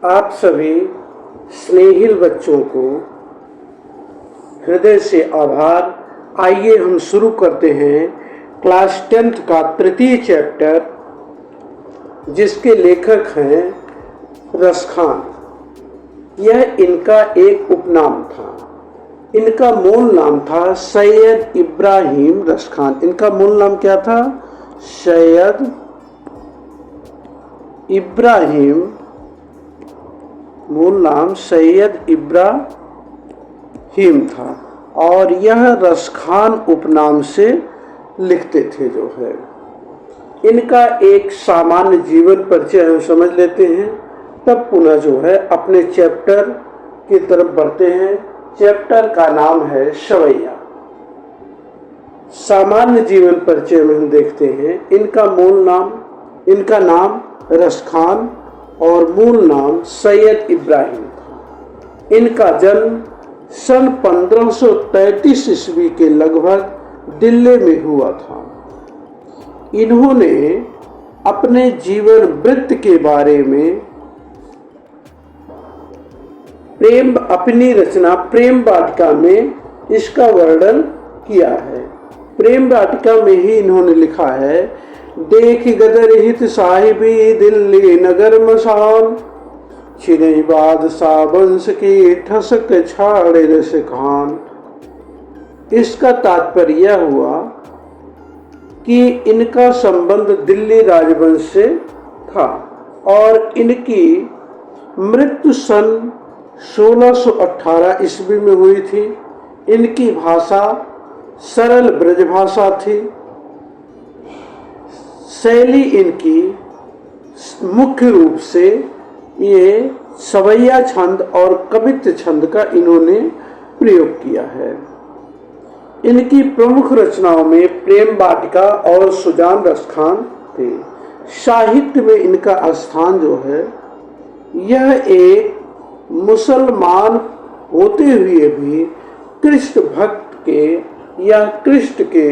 आप सभी स्नेहिल बच्चों को हृदय से आभार। आइए हम शुरू करते हैं क्लास 10th का तृतीय चैप्टर, जिसके लेखक हैं रसखान। यह इनका एक उपनाम था। इनका मूल नाम था सैयद इब्राहिम रसखान। इनका मूल नाम क्या था? सैयद इब्राहिम, मूल नाम सैयद इब्राहिम था, और यह रसखान उपनाम से लिखते थे। जो है इनका एक सामान्य जीवन परिचय हम समझ लेते हैं, तब पुनः जो है अपने चैप्टर की तरफ बढ़ते हैं। चैप्टर का नाम है सवैया। सामान्य जीवन परिचय में हम देखते हैं इनका नाम रसखान और मूल नाम सैयद इब्राहिम था। इनका जन्म सन 1533 ईस्वी के लगभग दिल्ली में हुआ था। इन्होंने अपने जीवन वृत्त के बारे में अपनी रचना प्रेम वाटिका में इसका वर्णन किया है। प्रेम वाटिका में ही इन्होंने लिखा है, देख गदर हित साहिबी दिल्ली नगर मसान, छिनई बादशाह वंश की ठसक छाड़े रस खान। इसका तात्पर्य यह हुआ कि इनका संबंध दिल्ली राजवंश से था और इनकी मृत्यु सन 1618 ईस्वी में हुई थी। इनकी भाषा सरल ब्रज भाषा थी। शैली इनकी मुख्य रूप से ये सवैया छंद और कवित्व छंद का इन्होंने प्रयोग किया है। इनकी प्रमुख रचनाओं में प्रेम वाटिका और सुजान रसखान थे। साहित्य में इनका स्थान जो है, यह एक मुसलमान होते हुए भी कृष्ण भक्त के या कृष्ण के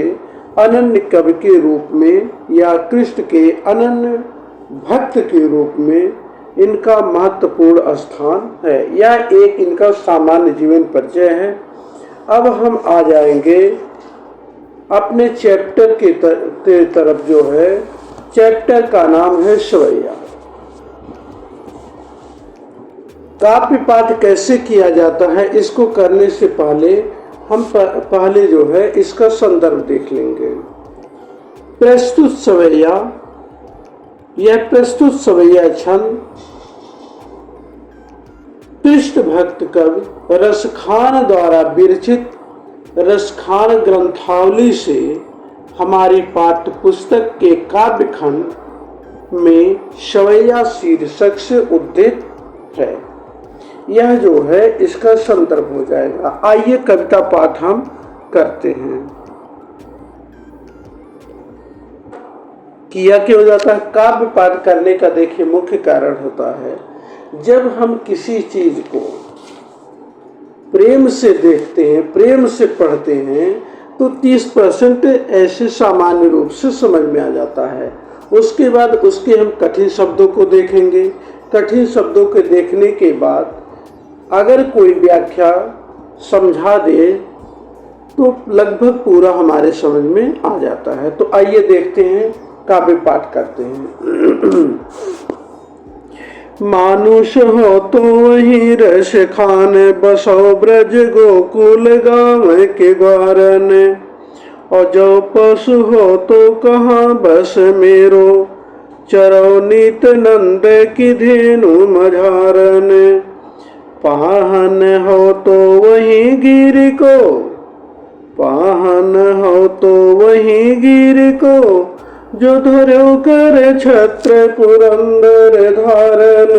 अनन्य कवि के रूप में या कृष्ण के अनन्य भक्त के रूप में इनका महत्वपूर्ण स्थान है। यह एक इनका सामान्य जीवन परिचय है। अब हम आ जाएंगे अपने चैप्टर के तरफ। जो है चैप्टर का नाम है सवैया। काव्य पाठ कैसे किया जाता है, इसको करने से पहले हम पहले जो है इसका संदर्भ देख लेंगे। प्रस्तुत सवैया, यह प्रस्तुत सवैया छंद कृष्ण भक्त कवि रसखान द्वारा विरचित रसखान ग्रंथावली से हमारी पाठ्य पुस्तक के काव्य खंड में सवैया शीर्षक से उद्धृत है। यह जो है इसका संदर्भ हो जाएगा। आइए कविता पाठ हम करते हैं। किया क्या हो जाता है? काव्य पाठ करने का देखिए मुख्य कारण होता है, जब हम किसी चीज को प्रेम से देखते हैं, प्रेम से पढ़ते हैं, तो 30% ऐसे सामान्य रूप से समझ में आ जाता है। उसके बाद उसके हम कठिन शब्दों को देखेंगे। कठिन शब्दों के देखने के बाद अगर कोई व्याख्या समझा दे तो लगभग पूरा हमारे समझ में आ जाता है। तो आइए देखते हैं, काव्य पाठ करते हैं। मानुष हो तो वही रस खान, बसो ब्रज गोकुल गाँव के ग्वारन, और जो पशु हो तो कहाँ बस मेरो, चरो नित नंद की धेनु मझारन। पाहन हो तो वही गिर को, पाहन हो तो वही गिर को, जो धरो कर छत्र पुरंदर धारन।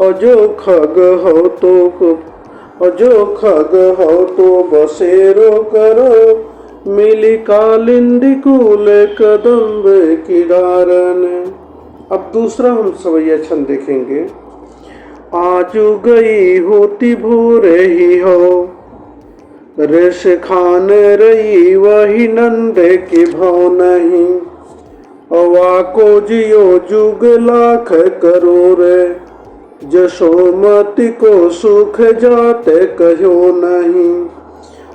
और जो खग हो तो बसेरो करो, मिली कालिंदी कूल कदम्ब की धारन। अब दूसरा हम सवैया छंद देखेंगे। आजू गई होती भोर ही हो, रस खान रही वही नंद की भाव नहीं। अवा को जियो जुग लाख करोड़, जशोमति को सुख जाते कहो नहीं।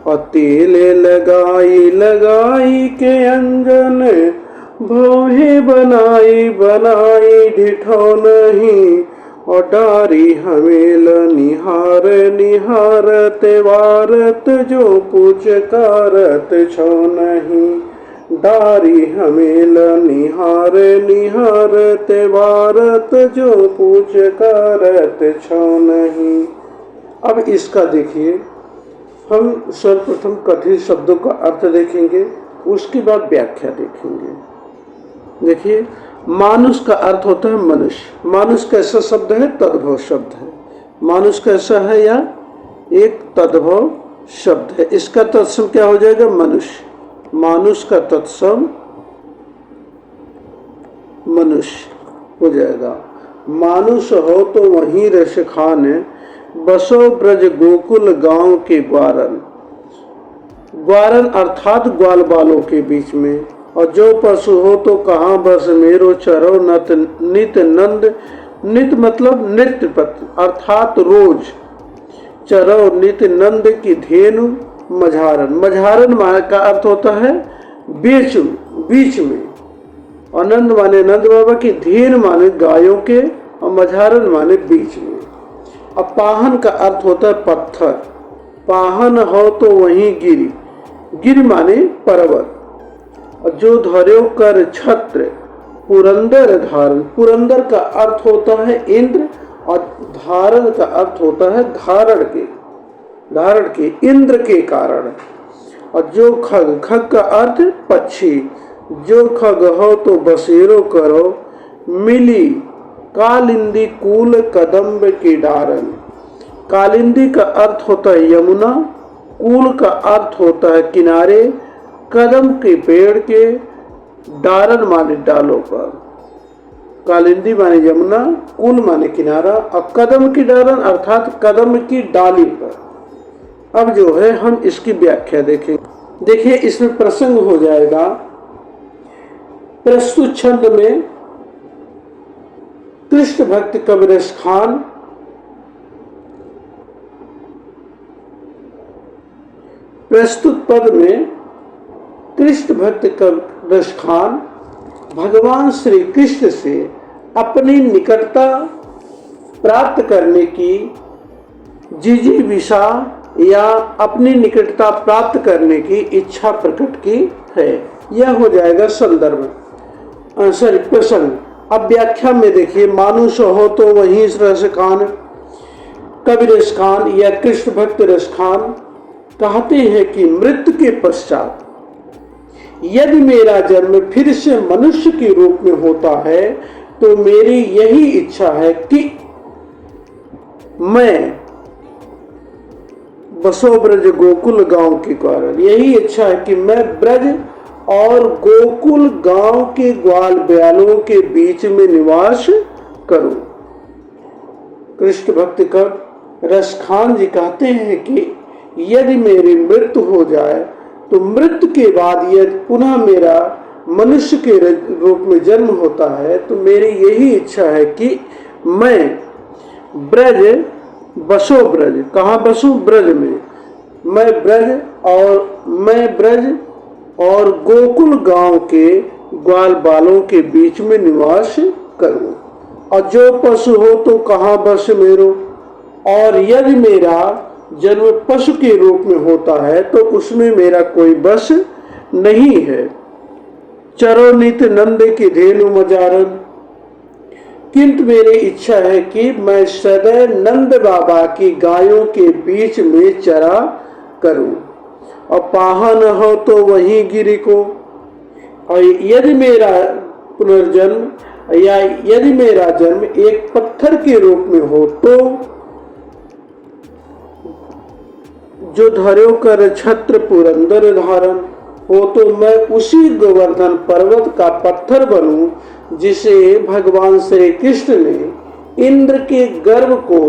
और तेल लगाई लगाई के अंजन, भौहे बनाई बनाई ढिठो नहीं। और डारी हमेल निहार निहारत वारत, जो पुचकारत छो नहीं। डारी हमेल निहार निहारत वारत, जो पुचकारत छो नहीं। अब इसका देखिए, हम सर्वप्रथम कथित शब्दों का अर्थ देखेंगे, उसके बाद व्याख्या देखेंगे। देखिए, मानुष का अर्थ होता है मनुष्य। मानुष कैसा शब्द है? तद्भव शब्द है। मानुष कैसा है? या एक तद्भव शब्द है। इसका तत्सम क्या हो जाएगा? मनुष्य। मानुष का तत्सम मनुष्य हो जाएगा। मानुष हो तो वहीं रस खान, बसो ब्रज गोकुल गांव के ग्वारन। ग्वारन अर्थात ग्वाल बालों के बीच में। और जो पशु हो तो कहाँ बस मेरो, चरो नत नित नंद। नित मतलब नित्य पथ अर्थात रोज। चरो नित नंद की धेनु मझारन। मझारन का अर्थ होता है बीच में। और नंद माने नंद बाबा की, धेनु माने गायों के, और मझारन माने बीच में। अब पाहन का अर्थ होता है पत्थर। पाहन हो तो वहीं गिरी। गिर माने पर्वत। और जो धर्यो कर छत्र पुरंदर धारण। पुरंदर का अर्थ होता है इंद्र, और धारण का अर्थ होता है धारण के इंद्र के कारण। और जो खग, खग का अर्थ पक्षी। जो खग हो तो बसेरो करो, मिली कालिंदी कूल कदम्ब की डारन। कालिंदी का अर्थ होता है यमुना, कूल का अर्थ होता है किनारे, कदम के पेड़ के, डारन माने डालों पर। कालिंदी माने यमुना, कूल माने किनारा, और कदम की डारन अर्थात कदम की डाली पर। अब जो है हम इसकी व्याख्या देखेंगे। देखिए, इसमें प्रसंग हो जाएगा प्रस्तुत छंद में कृष्ण भक्त कबीरस खान प्रस्तुत पद में कृष्ण भक्त कबीरस खान भगवान श्री कृष्ण से अपनी निकटता प्राप्त करने की जिजीविषा या अपनी निकटता प्राप्त करने की इच्छा प्रकट की है। यह हो जाएगा संदर्भ प्रसंग। अब व्याख्या में देखिए, मानुष हो तो वहीं रस खान, कबीरस खान या कृष्ण भक्त रस खान कहते हैं कि मृत्यु के पश्चात यदि मेरा जन्म फिर से मनुष्य के रूप में होता है तो मेरी यही इच्छा है कि मैं बसो ब्रज गोकुल गांव के कारण, यही इच्छा है कि मैं ब्रज और गोकुल गांव के ग्वाल ब्यालों के बीच में निवास करूं। कृष्ण भक्त कब रस खान जी कहते हैं कि यदि मेरी मृत्यु हो जाए तो मृत्यु के बाद यदि पुनः मेरा मनुष्य के रूप में जन्म होता है तो मेरी यही इच्छा है कि मैं ब्रज बसो ब्रज, कहाँ बसूं? ब्रज में। मैं ब्रज और गोकुल गांव के ग्वाल बालों के बीच में निवास करूं। और जो पशु हो तो कहाँ बस मेरो। और यदि मेरा जन्म पशु के रूप में होता है तो उसमें मेरा कोई बस नहीं है। चरो नित नंद की धेनु मजारन, किंतु मेरी इच्छा है कि मैं सदैव नंद बाबा की गायों के बीच में चरा करूं। और पाहन हो तो वहीं गिरी को। और यदि मेरा पुनर्जन्म या यदि मेरा जन्म एक पत्थर के रूप में हो तो जो धर्यो कर छत्र पुरंदर धारण हो तो मैं उसी गोवर्धन पर्वत का पत्थर बनूं जिसे भगवान श्री कृष्ण ने इंद्र के गर्व को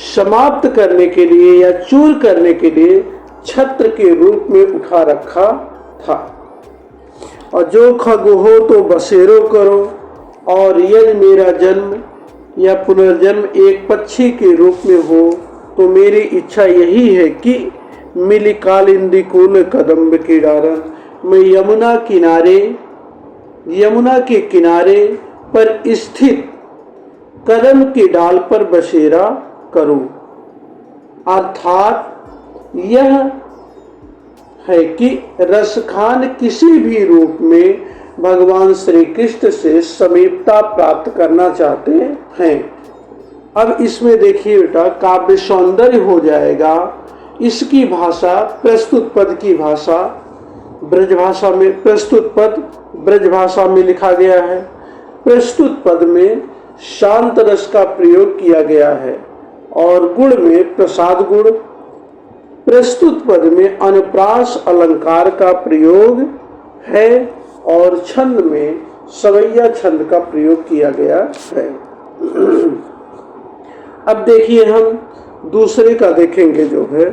समाप्त करने के लिए या चूर करने के लिए छत्र के रूप में उठा रखा था। और जो खग हो तो बसेरो करो। और यदि मेरा जन्म या पुनर्जन्म एक पक्षी के रूप में हो तो मेरी इच्छा यही है कि मिली कालिंदी कूल कदम्ब की डारन, मैं यमुना के किनारे पर स्थित कदम की डाल पर बसेरा करूं। अर्थात यह है कि रसखान किसी भी रूप में भगवान श्री कृष्ण से समीपता प्राप्त करना चाहते हैं। अब इसमें देखिए बेटा, काव्य सौंदर्य हो जाएगा। इसकी भाषा प्रस्तुत पद की भाषा ब्रजभाषा में, प्रस्तुत पद ब्रजभाषा में लिखा गया है। प्रस्तुत पद में शांत रस का प्रयोग किया गया है और गुण में प्रसाद गुण, प्रस्तुत पद में अनुप्रास अलंकार का प्रयोग है और छंद में सवैया छंद का प्रयोग किया गया है। अब देखिए हम दूसरे का देखेंगे जो है,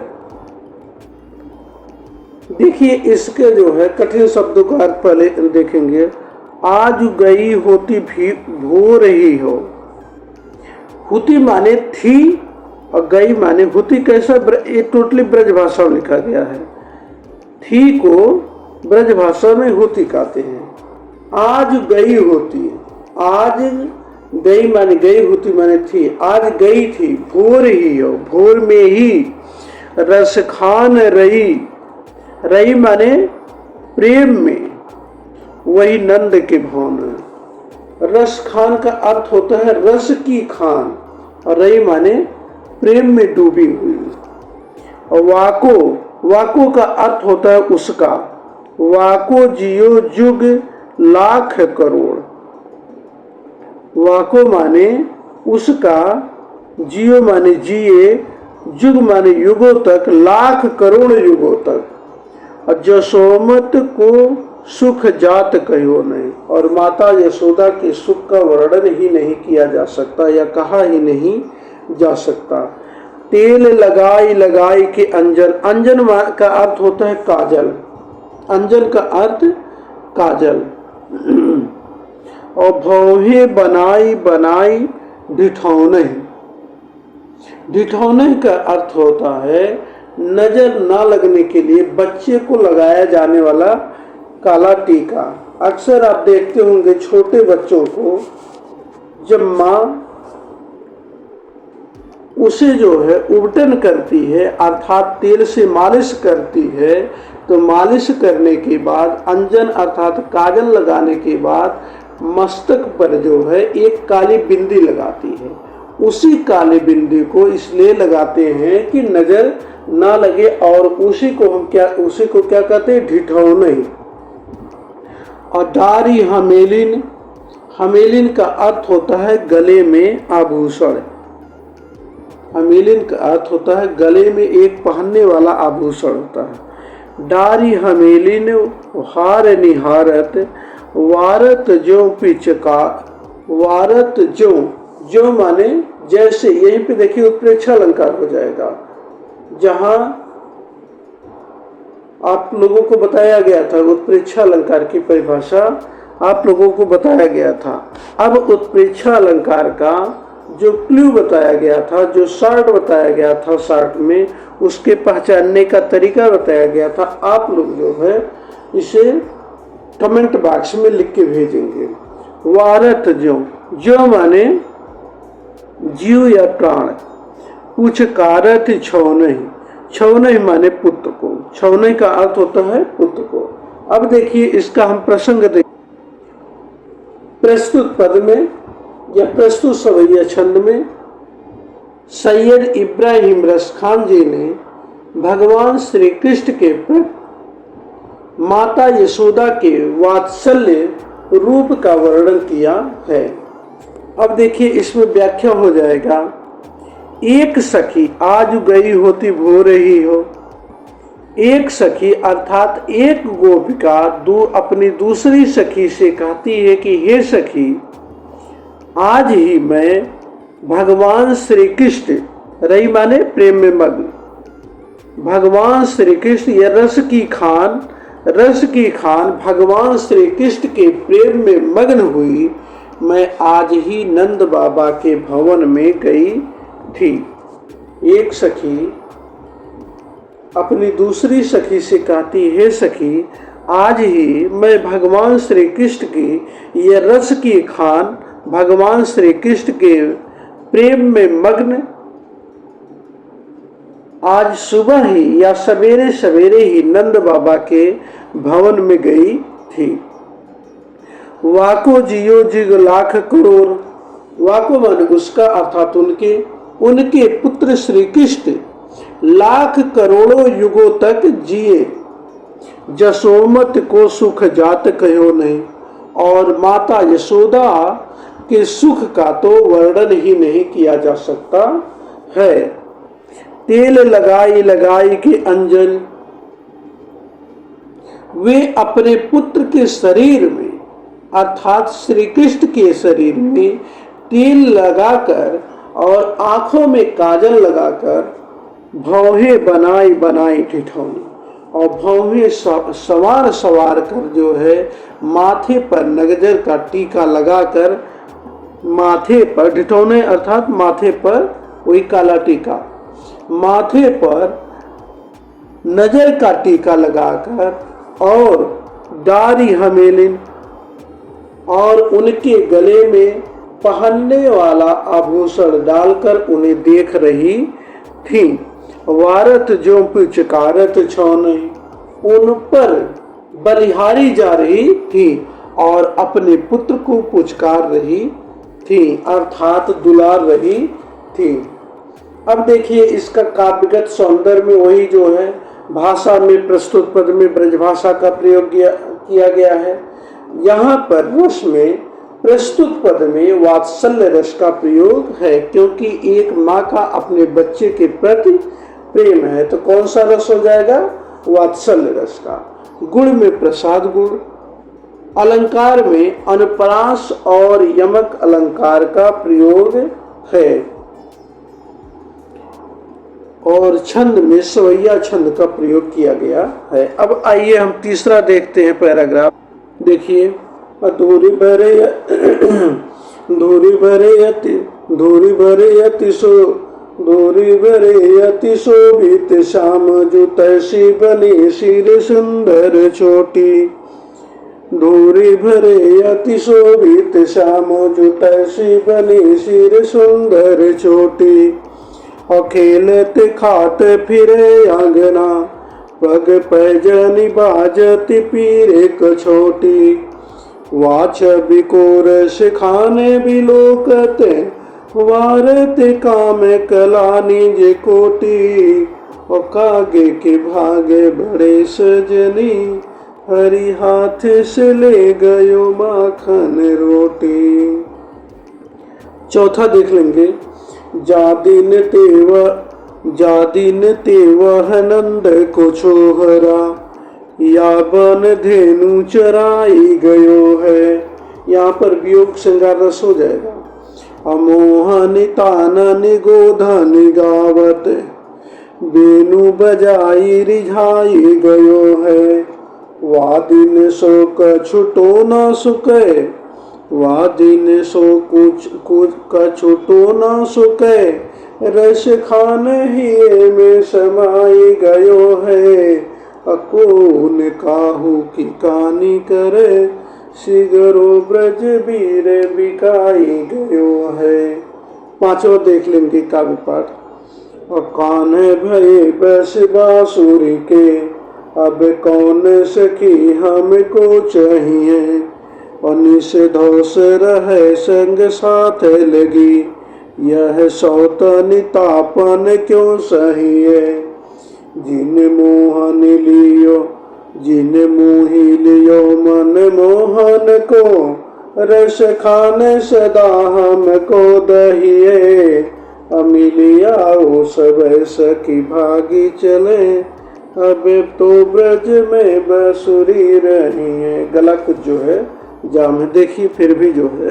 देखिए इसके जो है कठिन शब्दों का अर्थ पहले देखेंगे। आज गई होती भी भो रही हो, हुती माने थी और गई माने हुती। कैसा, ये टोटली ब्रज भाषा में लिखा गया है। थी को ब्रज भाषा में हुती कहते हैं। आज गई होती, आज गई माने गई, हुती माने थी। आज गई थी, भोर ही हो, भोर में ही रस खान रही, रही माने प्रेम में, वही नंद के भवन। रस खान का अर्थ होता है रस की खान और रही माने प्रेम में डूबी हुई। और वाको, वाको का अर्थ होता है उसका। वाको जियो जुग लाख करोड़, वाको माने उसका, जियो माने जिए, जुग माने युगों तक, लाख करोड़ युगों तक। और जसोमत को सुख जात कहो नहीं, और माता यशोदा के सुख का वर्णन ही नहीं किया जा सकता या कहा ही नहीं जा सकता। तेल लगाई लगाई के अंजन, अंजन का अर्थ होता है काजल, अंजन का अर्थ काजल। और भौहे बनाई बनाई ढिठौने, ढिठौने का अर्थ होता है नजर ना लगने के लिए बच्चे को लगाया जाने वाला काला टीका। अक्सर आप देखते होंगे छोटे बच्चों को जब माँ उसे जो है उबटन करती है अर्थात तेल से मालिश करती है, तो मालिश करने के बाद अंजन अर्थात काजल लगाने के बाद मस्तक पर जो है एक काली बिंदी लगाती है। उसी काली बिंदी को इसलिए लगाते हैं कि नजर ना लगे, और उसी को क्या कहते हैं, ढिठौने। और डारी हमेलिन, हमेलिन का अर्थ होता है गले में आभूषण। हमेलिन का अर्थ होता है गले में एक पहनने वाला आभूषण होता है। डारी हमेलिन हार निहारत, वारत जो पिचका, वारत जो, जो माने जैसे, यहीं पे देखिए उत्प्रेक्षा अलंकार हो जाएगा। जहां आप लोगों को बताया गया था उत्प्रेक्षा अलंकार की परिभाषा आप लोगों को बताया गया था। अब उत्प्रेक्षा अलंकार का जो क्लू बताया गया था, जो शॉर्ट बताया गया था, शॉर्ट में उसके पहचानने का तरीका बताया गया था। आप लोग जो है इसे कमेंट बॉक्स में लिख के भेजेंगे। वारत जो, जो माने जीव या प्राण। कुछ कारत छौनहि, छौनहि माने पुत्र को, छौनहि का अर्थ होता है पुत्र को। अब देखिए इसका हम प्रसंग देखें। प्रस्तुत पद में या प्रस्तुत सवैया छंद में सैयद इब्राहिम रसखान जी ने भगवान श्री कृष्ण के प्रति माता यशोदा के वात्सल्य रूप का वर्णन किया है। अब देखिए इसमें व्याख्या हो जाएगा। एक सखी आज गई होती भो रही हो, एक सखी अर्थात एक गोपिका अपनी दूसरी सखी से कहती है कि हे सखी, आज ही मैं भगवान श्री कृष्ण, रही माने प्रेम में मग्न, भगवान श्री कृष्ण या रस की खान भगवान श्री कृष्ण के प्रेम में मग्न हुई। मैं आज ही नंद बाबा के भवन में गई थी। एक सखी अपनी दूसरी सखी से कहती, हे सखी, आज ही मैं भगवान श्री कृष्ण की ये रस की खान, भगवान श्री कृष्ण के प्रेम में मग्न आज सुबह ही या सवेरे सवेरे ही नंद बाबा के भवन में गई थी। वाको जियो जिग लाख करोड़, वाको मन उसका अर्थात उनके पुत्र श्री कृष्ण लाख करोड़ों युगों तक जिए। जसोमत को सुख जात कहो नहीं, और माता यशोदा के सुख का तो वर्णन ही नहीं किया जा सकता है। तेल लगाई लगाई के अंजन, वे अपने पुत्र के शरीर में अर्थात श्री कृष्ण के शरीर में तेल लगाकर और आंखों में काजल लगाकर भौहें बनाई बनाई ठिठौनी, और भौहें सवार सवार कर जो है माथे पर नगजर का टीका लगाकर, माथे पर ठिठौने अर्थात माथे पर वही काला टीका, माथे पर नजर का टीका लगाकर और दाढ़ी हमेलिन और उनके गले में पहनने वाला आभूषण डालकर उन्हें देख रही थी। वारत जो पिचकारत छौने, उन पर बलिहारी जा रही थी और अपने पुत्र को पुचकार रही थी अर्थात दुलार रही थी। अब देखिए इसका काव्यगत सौंदर्य में वही जो है भाषा में प्रस्तुत पद में ब्रजभाषा का प्रयोग किया गया है। यहाँ पर रस में प्रस्तुत पद में वात्सल्य रस का प्रयोग है, क्योंकि एक माँ का अपने बच्चे के प्रति प्रेम है, तो कौन सा रस हो जाएगा? वात्सल्य रस का। गुण में प्रसाद गुण, अलंकार में अनुप्रास और यमक अलंकार का प्रयोग है, और छंद में सवैया छंद का प्रयोग किया गया है। अब आइए हम तीसरा देखते हैं पैराग्राफ। देखिए, धूरी भरे अति शोभित श्याम जो तैसी बनी सिर सुंदर चोटी। धूरी भरे अति शोभित श्याम जो तैसी बनी सिर सुंदर चोटी। और खेलते खाते फिरे आंगना, पग पैजनी बाजती पीरे कछोटी। वाच बिकोर सिखाने बिलोकते, वारते काम कलानी जे कोटी। और कागे के भागे बड़े सजनी, हरि हाथ से ले गयो माखन रोटी। चौथा देख लेंगे। जा दिन तेवह नंद को छोहरा, या बन धेनु चराई गयो है। यहाँ पर वियोग श्रृंगार रस हो जाएगा। अमोहनि ताननि गोधन गावत, बेनु बजाई रिझाई गयो है। वा दिन सो कछुटो न सुके, वा दिन सो कुछ कछुटो न सुके। रस खान ही में समाई गयो है। अकोन काहू की कानी करे, सिगरो ब्रज वीर बिकाई गयो है। पांचवा देख लेंगे काव्य पाठ। और कान भय बस बांसुरी के, अब कौन सखी हमको चाहिए। और निषेधोस रहे संग साथ लगी, यह सौतन तापन क्यों सही है। जिन मोहि लियो मन मोहन को, रस खाने सदा हमको दहिए। अमिलिया ओ सब सखी भागी चले, अब तो ब्रज में बसुरी रही है। गला कुछ जो है जाम है, देखिए फिर भी जो है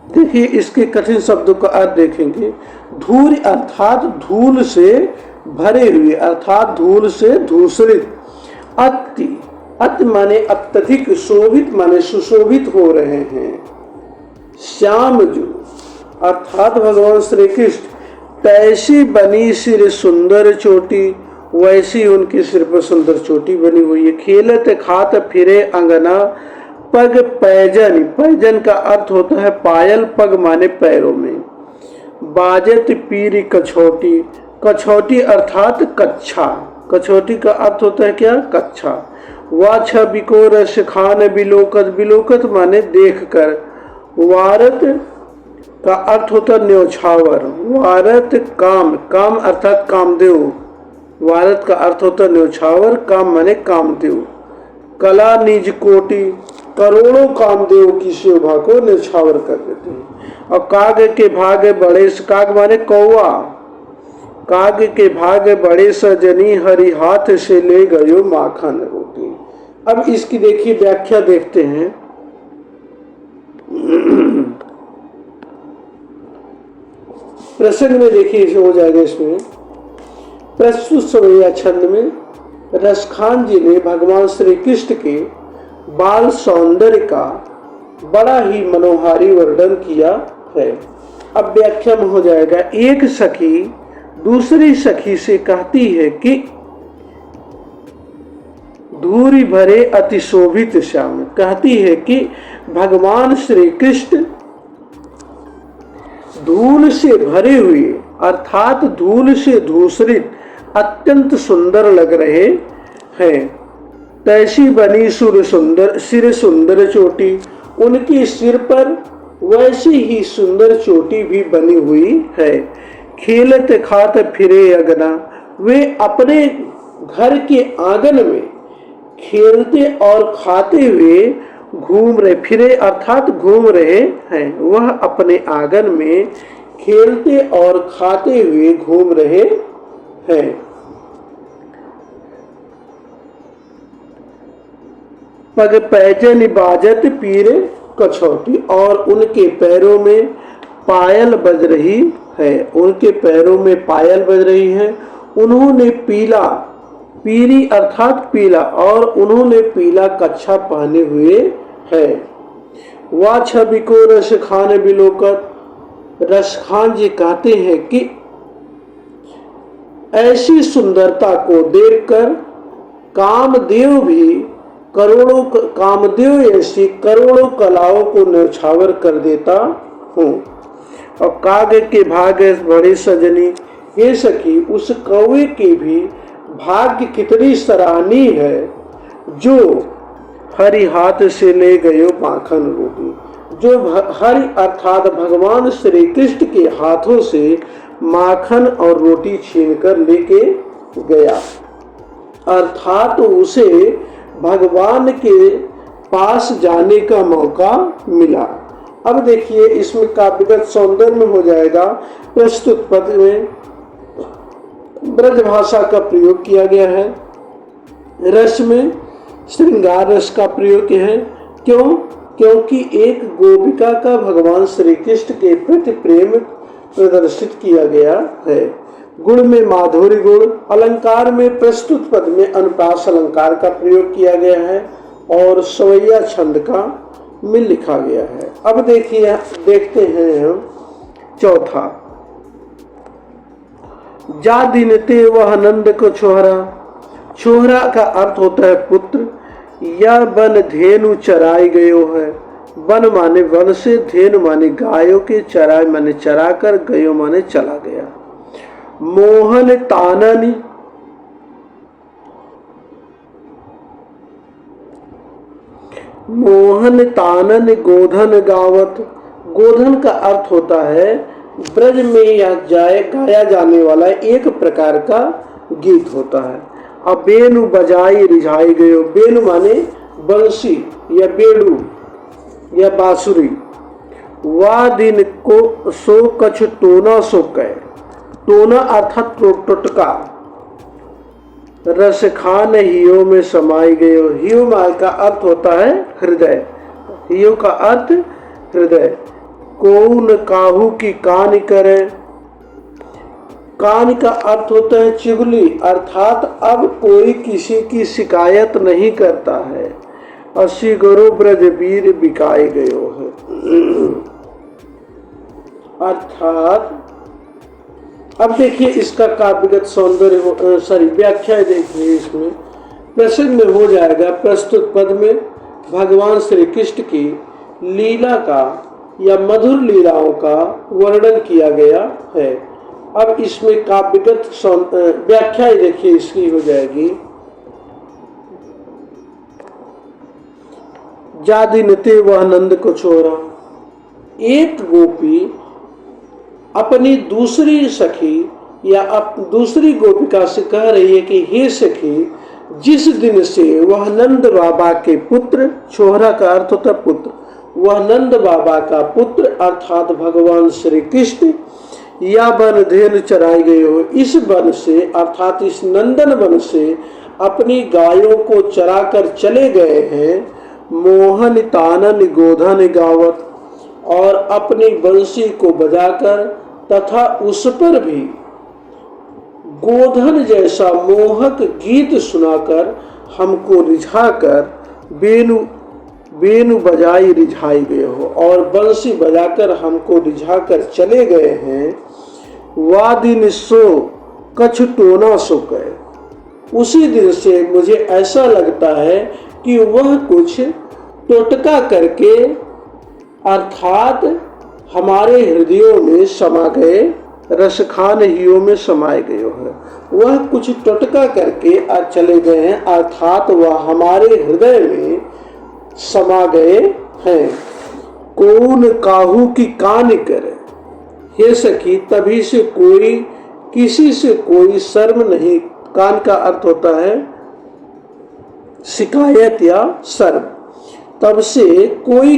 देखिए इसके कठिन शब्दों का अर्थ देखेंगे। धूल अर्थात धूल से भरे हुए, अर्थात धूल से धूसरित। अति अति माने अत्यधिक, शोभित माने सुशोभित हो रहे हैं। श्याम जो अर्थात भगवान श्री कृष्ण, तैसी बनी सिर सुंदर चोटी, वैसी उनके सिर पर सुंदर चोटी बनी हुई है। खेलत खात फिरे अंगना, पग पैजन, पैजन का अर्थ होता है पायल, पग माने पैरों में। बाजत पीर कछौटी, कछौटी अर्थात कच्छा, कछौटी का अर्थ होता है क्या, कच्छा। वाछ बिको रस खान बिलोकत, बिलोकत माने देख कर। वारत का अर्थ होता न्योछावर, वारत काम, काम अर्थात कामदेव, वारत का अर्थ होता न्योछावर, काम माने कामदेव। कला निज कोटि, करोड़ों कामदेव की शोभा को न्योछावर कर देते हैं। और काग के भाग बड़े, काग माने कौवा, काग के भाग बड़े सजनी, हरि हाथ से ले गयो माखन रोटी। अब इसकी देखिए व्याख्या देखते हैं। प्रसंग में देखिए हो जाएगा इसमें। प्रस्तुत सवैया छंद में रसखान जी ने भगवान श्री कृष्ण के बाल सौंदर्य का बड़ा ही मनोहारी वर्णन किया है। अब व्याख्या में हो जाएगा। एक सखी दूसरी सखी से कहती है कि धूरी भरे अति शोभित श्याम, कहती है कि भगवान श्री कृष्ण धूल से भरे हुए अर्थात धूल से धूसरित अत्यंत सुंदर लग रहे हैं। तैसी बनी सिर सुंदर चोटी, उनकी सिर पर वैसी ही सुंदर चोटी भी बनी हुई है। खेलत खात फिरे अगना, वे अपने घर के आंगन में खेलते और खाते हुए घूम रहे, फिरे अर्थात घूम रहे हैं। वह अपने आंगन में खेलते और खाते हुए घूम रहे हैं। पग पैजन बाजत पीर कछौटी, और उनके पैरों में पायल बज रही है, उनके पैरों में पायल बज रही है। उन्होंने पीला, पीरी अर्थात पीला, और उन्होंने पीला कच्छा पहने हुए है। वह छवि को रस खान बिलोकत, रसखान जी कहते हैं कि ऐसी सुंदरता को देखकर कामदेव भी करोड़ों, कामदेव ऐसी करोड़ों कलाओं को न्यौछावर कर देता हूँ। और काग के भाग बड़े सजनी, हे सखी उस कौवे के भी भाग्य कितनी सराहनीय है जो हरि हाथ से ले गयो माखन रोटी, जो हरि अर्थात भगवान श्री कृष्ण के हाथों से माखन और रोटी छीनकर लेके गया, अर्थात उसे भगवान के पास जाने का मौका मिला। अब देखिए इसमें काव्यगत सौंदर्य में हो जाएगा। प्रस्तुत पद में ब्रज भाषा का प्रयोग किया गया है। रस में श्रृंगार रस का प्रयोग है। क्यों? क्योंकि एक गोपिका का भगवान श्री कृष्ण के प्रति प्रेम प्रदर्शित किया गया है। गुण में माधुर्य गुण, अलंकार में प्रस्तुत पद में अनुप्रास अलंकार का प्रयोग किया गया है और सवैया छंद का में लिखा गया है। अब देखिए देखते हैं हम चौथा। जा दिनते वह नंद को छोहरा, छोहरा का अर्थ होता है पुत्र। यह वन धेनु चराई गयो है, वन माने वन से, धेनु माने गायों के, चराई माने चरा कर, गयो माने चला गया। मोहन तानन, मोहन तानन गोधन गावत, गोधन का अर्थ होता है ब्रज में या गाया जाने वाला एक प्रकार का गीत होता है। अब बेनु बजाई रिझाई गयो, बेनु माने बंसी या बेड़ू या बांसुरी। वा दिन को सो कछ टोना सो कह, टोना अर्थात टोटका। रस खान हियो में समाई गयो, हियो का अर्थ होता है हृदय, हियो का अर्थ हृदय। कौन काहू की कान करे, कान का अर्थ होता है चुगली, अर्थात अब कोई किसी की शिकायत नहीं करता है। असी गुरु ब्रज वीर बिकाए गयो है। अर्थात अब देखिए इसका काव्यगत सौंदर्य व्याख्या देखिए। इसमें प्रसंग में हो जाएगा, प्रस्तुत पद में भगवान श्री कृष्ण की लीला का या मधुर लीलाओं का वर्णन किया गया है। अब इसमें काव्यगत व्याख्या देखिए इसकी हो जाएगी। जादिनते वह नंद को छोड़ा। एक गोपी अपनी दूसरी सखी या दूसरी गोपिका से कह रही है कि हे सखी, जिस दिन से वह नंद बाबा के पुत्र, छोहरा का अर्थ होता पुत्र, वह नंद बाबा का पुत्र अर्थात भगवान श्री कृष्ण या वन धेनु चराए गए हो, इस वन से अर्थात इस नंदन वन से अपनी गायों को चराकर चले गए हैं। मोहन तानन गोधन गावत, और अपनी बंसी को बजाकर तथा उस पर भी गोधन जैसा मोहक गीत सुनाकर हमको रिझाकर बेनु बजाई रिझाई गए हो, और बंसी बजाकर हमको रिझाकर चले गए हैं। वादिन सो कछ टोना सो कहे। उसी दिन से मुझे ऐसा लगता है कि वह कुछ टोटका करके अर्थात हमारे हृदयों में समा गए, रसखान हियों में समाये गए हैं। वह कुछ टोटका करके चले गए हैं, अर्थात वह हमारे हृदय में समा गए हैं। कौन काहू की कान करे, हे सखी तभी से कोई किसी से कोई शर्म नहीं। कान का अर्थ होता है शिकायत या शर्म। तब से कोई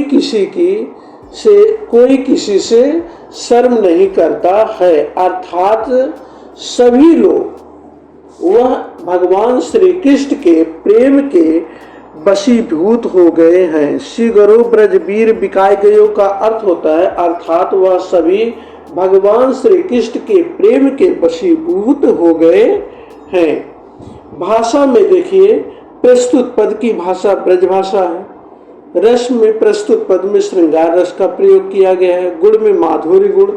किसी से शर्म नहीं करता है, अर्थात सभी लोग वह भगवान श्री कृष्ण के प्रेम के वशीभूत हो गए हैं। श्री गुरु ब्रज वीर बिकाए गयो का अर्थ होता है अर्थात वह सभी भगवान श्री कृष्ण के प्रेम के वशीभूत हो गए हैं। भाषा में देखिए, प्रस्तुत पद की भाषा ब्रज भाषा है। रस में प्रस्तुत पद में श्रृंगार रस का प्रयोग किया गया है। गुण में माधुर्य गुण,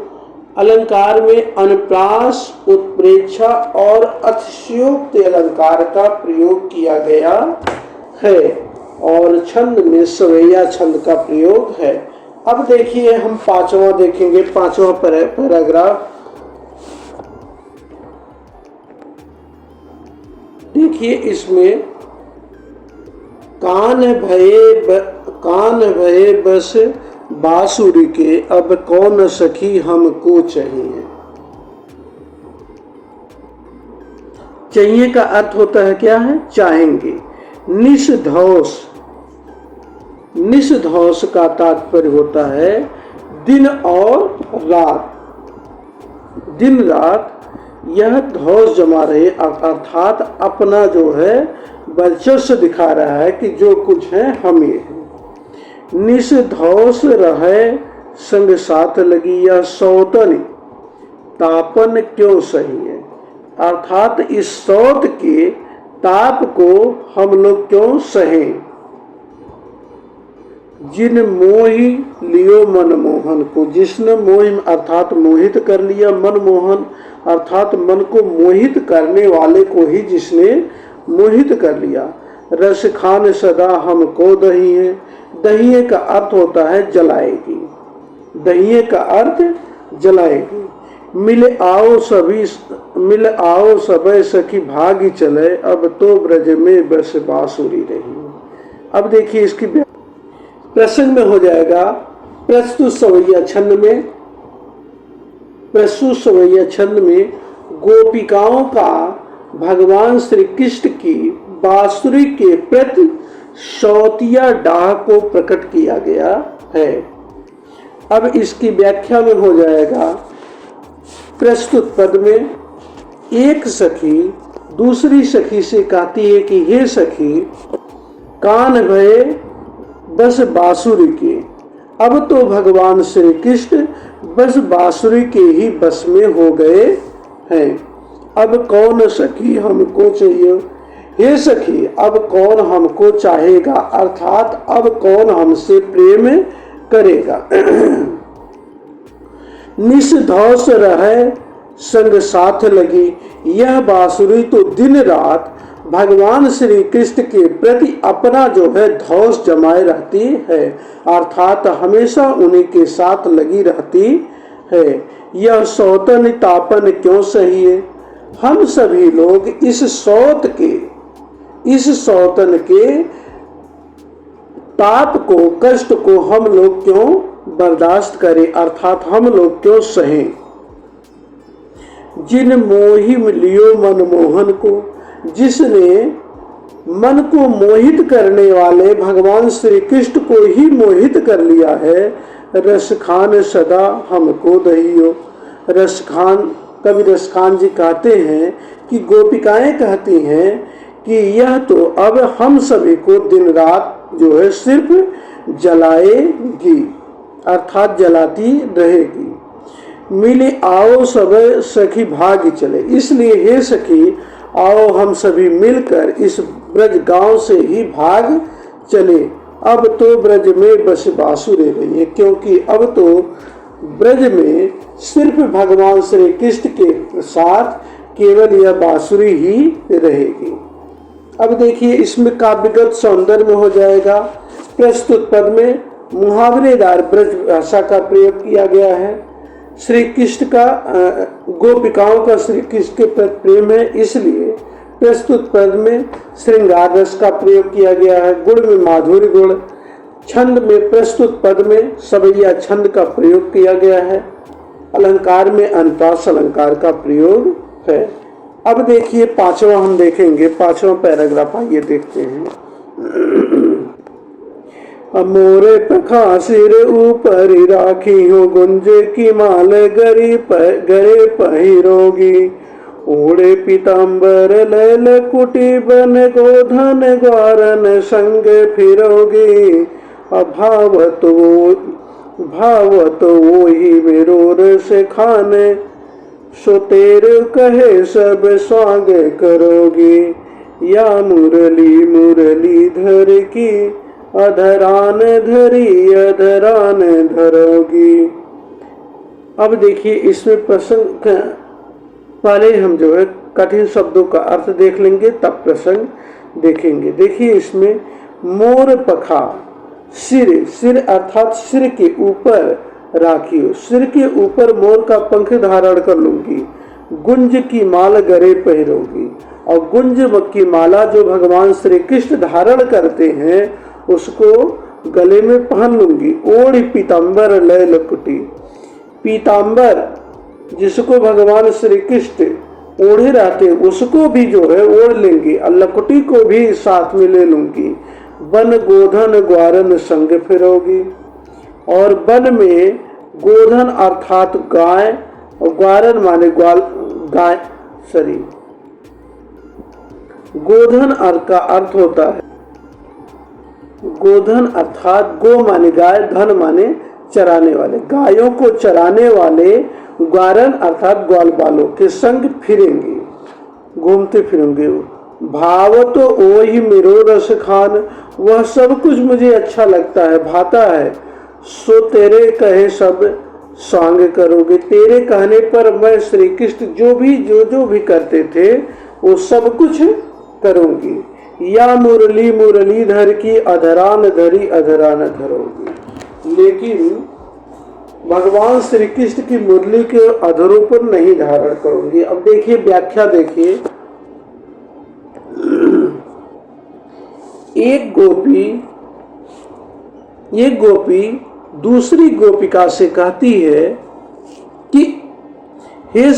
अलंकार में अनुप्रास, उत्प्रेक्षा और अतिशयोक्त अलंकार का प्रयोग किया गया है, और छंद में सवैया छंद का प्रयोग है। अब देखिए हम पांचवा देखेंगे, पांचवा पैराग्राफ देखिए। इसमें कान भये बस बांसुरी के, अब कौन सखी हमको चाहिए। चाहिए का अर्थ होता है क्या है, चाहेंगे। निषधौस का तात्पर्य होता है दिन और रात, दिन रात। यह धौस जमा रहे अर्थात अपना जो है वर्चस्व दिखा रहा है कि जो कुछ है हम ये हैं। निषधौस रहे संग साथ लगी या सौतन तापन क्यों सही है, अर्थात इस सौत के ताप को हम लोग क्यों सहें। जिन मोही लियो मनमोहन को, जिसने मोह अर्थात मोहित कर लिया, मनमोहन अर्थात मन को मोहित करने वाले को ही जिसने मोहित कर लिया। रस खान सदा हमको दही है, दहिए का अर्थ होता है जलाएगी, दहिए का अर्थ जलाएगी। मिल आओ सबे सखी भागी चले, अब तो ब्रज में बस बांसुरी रही। अब देखिए इसकी प्रसंग में हो जाएगा प्रस्तुत सवैया छंद में गोपिकाओं का भगवान श्री कृष्ण की बांसुरी के प्रति शौतिया डाह को प्रकट किया गया है। अब इसकी व्याख्या में हो जाएगा, प्रस्तुत पद में एक सखी दूसरी सखी से कहती है कि हे सखी, कान भये बस बांसुरी के, अब तो भगवान श्री कृष्ण बस बांसुरी के ही बस में हो गए है। अब कौन सखी हमको चाहिए, हे सखी अब कौन हमको चाहेगा, अर्थात अब कौन हमसे प्रेम करेगा। निस धौस रहे संग साथ लगी, यह बांसुरी तो दिन रात भगवान श्री कृष्ण के प्रति अपना जो है धौस जमाए रहती है, अर्थात हमेशा उन्हीं के साथ लगी रहती है। यह सौतन तापन क्यों सहिए, हम सभी लोग इस सौतन के ताप को, कष्ट को हम लोग क्यों बर्दाश्त करें, अर्थात हम लोग क्यों सहें। जिन मोहि लियो मनमोहन को, जिसने मन को मोहित करने वाले भगवान श्री कृष्ण को ही मोहित कर लिया है, रसखान सदा हमको दहियो। रसखान, कवि रसखान जी कहते हैं कि गोपिकाएं कहती हैं कि यह तो अब हम सभी को दिन रात जो है सिर्फ जलाएगी, अर्थात जलाती रहेगी। मिले आओ सब सखी भाग चले, इसलिए हे सखी आओ हम सभी मिलकर इस ब्रज गांव से ही भाग चले। अब तो ब्रज में बस बांसुरी रही है, क्योंकि अब तो ब्रज में सिर्फ भगवान श्री कृष्ण के साथ केवल यह बांसुरी ही रहेगी। अब देखिए इसमें काव्यगत सौंदर्य हो जाएगा। प्रस्तुत पद में मुहावरेदार ब्रज भाषा का प्रयोग किया गया है। श्री कृष्ण का गोपिकाओं का श्री कृष्ण के प्रति प्रेम है, इसलिए प्रस्तुत पद में श्रृंगार रस का प्रयोग किया गया है। गुण में माधुर्य गुण, छंद में प्रस्तुत पद में सवैया छंद का प्रयोग किया गया है। अलंकार में अनुप्रास अलंकार का प्रयोग है। अब देखिए पांचवा हम देखेंगे, पांचवा पैराग्राफ आइए देखते हैं। मोरे पखा सिर ऊपर राखी हो, गुंज की माल गरे पहिरोगी। ओढ़े पीताम्बर लैल कुटी बन गोधन ग्वारन संग फिरोगी। भावत वो ही विरोर से खाने, सो तेरे कहे सब स्वांग करोगी। या मुरली मुरली धर की, अधरान धरी अधरान धरोगी। अब देखिए इसमें प्रसंग पहले हम जो है कठिन शब्दों का अर्थ देख लेंगे, तब प्रसंग देखेंगे। देखिए इसमें मोर पखा, सिर, सिर अर्थात सिर के ऊपर राखी, सिर के ऊपर मोर का पंख धारण कर लूंगी। गुंज की माल गरे पहिरोगी, और गुंज की माला जो भगवान श्री कृष्ण धारण करते हैं उसको गले में पहन लूंगी। ओढ़ पीताम्बर लय लकुटी, पीताम्बर जिसको भगवान श्री कृष्ण ओढ़े रहते उसको भी जो है ओढ़ लेंगे, और लकुटी को भी साथ में ले लूंगी। वन गोधन ग्वारन संग फिरोगी, और वन में गोधन अर्थात गाय, और ग्वारन माने गाय, गोधन अर्थ का अर्थ होता है, गोधन अर्थात गो माने गाय, धन माने चराने वाले, गायों को चराने वाले ग्वारन अर्थात ग्वाल बालों के संग फिरेंगे, घूमते फिरेंगे। भाव तो ओ ही मेरो रस खान, वह सब कुछ मुझे अच्छा लगता है, भाता है। सो तेरे कहे सब सांग करोगे, तेरे कहने पर मैं श्री कृष्ण जो भी करते थे वो सब कुछ करूंगी। या मुरली मुरली धर की, अधरान धरी अधरान धरोगी। लेकिन भगवान श्री कृष्ण की मुरली के अधरों पर नहीं धारण करूंगी। अब देखिए व्याख्या देखिए। एक गोपी दूसरी गोपिका से कहती है कि हे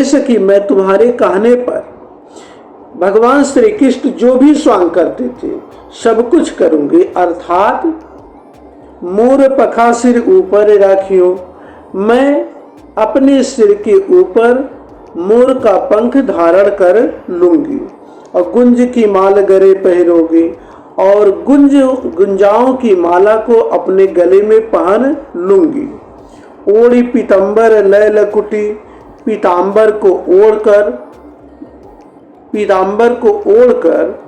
सखी मैं तुम्हारे कहने पर भगवान श्री कृष्ण जो भी स्वांग करते थे सब कुछ करूंगी, अर्थात मोर पखा सिर ऊपर राखियो, मैं अपने सिर के ऊपर मोर का पंख धारण कर लूंगी। और गुंज की माल गले पहिरोगी, और गुंजाओं की माला को अपने गले में पहन लूंगी। ओढ़ी पीताम्बर लय लकुटी, पीताम्बर को ओढ़कर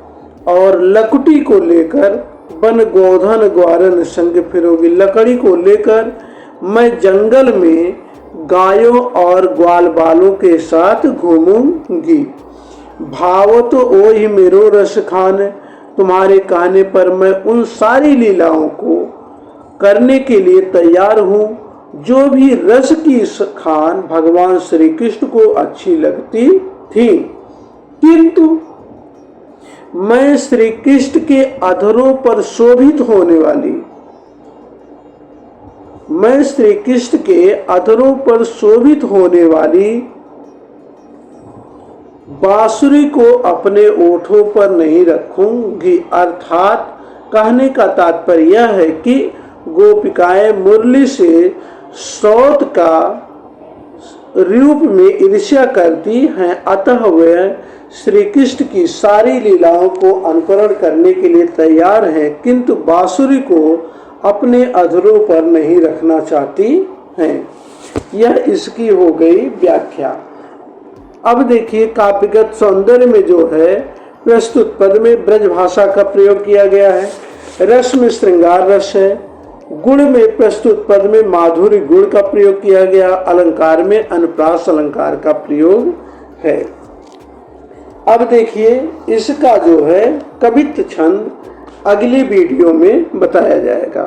और लकुटी को लेकर बन गोधन ग्वारन संग फिरोगी। लकड़ी को लेकर मैं जंगल में गायों और ग्वाल बालों के साथ घूमूंगी। भाव तो ओ ही मेरो रस खान, तुम्हारे कहने पर मैं उन सारी लीलाओं को करने के लिए तैयार हूँ जो भी रस की खान भगवान श्री कृष्ण को अच्छी लगती थी। किंतु मैं श्री कृष्ण के अधरों पर शोभित होने वाली बांसुरी को अपने ओठों पर नहीं रखूंगी। अर्थात कहने का तात्पर्य यह है कि गोपिकाएं मुरली से सौत का रूप में ईर्ष्या करती हैं, अतः वे श्री कृष्ण की सारी लीलाओं को अनुकरण करने के लिए तैयार हैं, किंतु बांसुरी को अपने अधरों पर नहीं रखना चाहती हैं। यह इसकी हो गई व्याख्या। अब देखिए काव्यगत सौंदर्य में जो है प्रस्तुत पद में ब्रज भाषा का प्रयोग किया गया है। रस में श्रृंगार रस है। गुण में प्रस्तुत पद में माधुर्य गुण का प्रयोग किया गया। अलंकार में अनुप्रास अलंकार का प्रयोग है। अब देखिए इसका जो है कवित्व छंद अगली वीडियो में बताया जाएगा।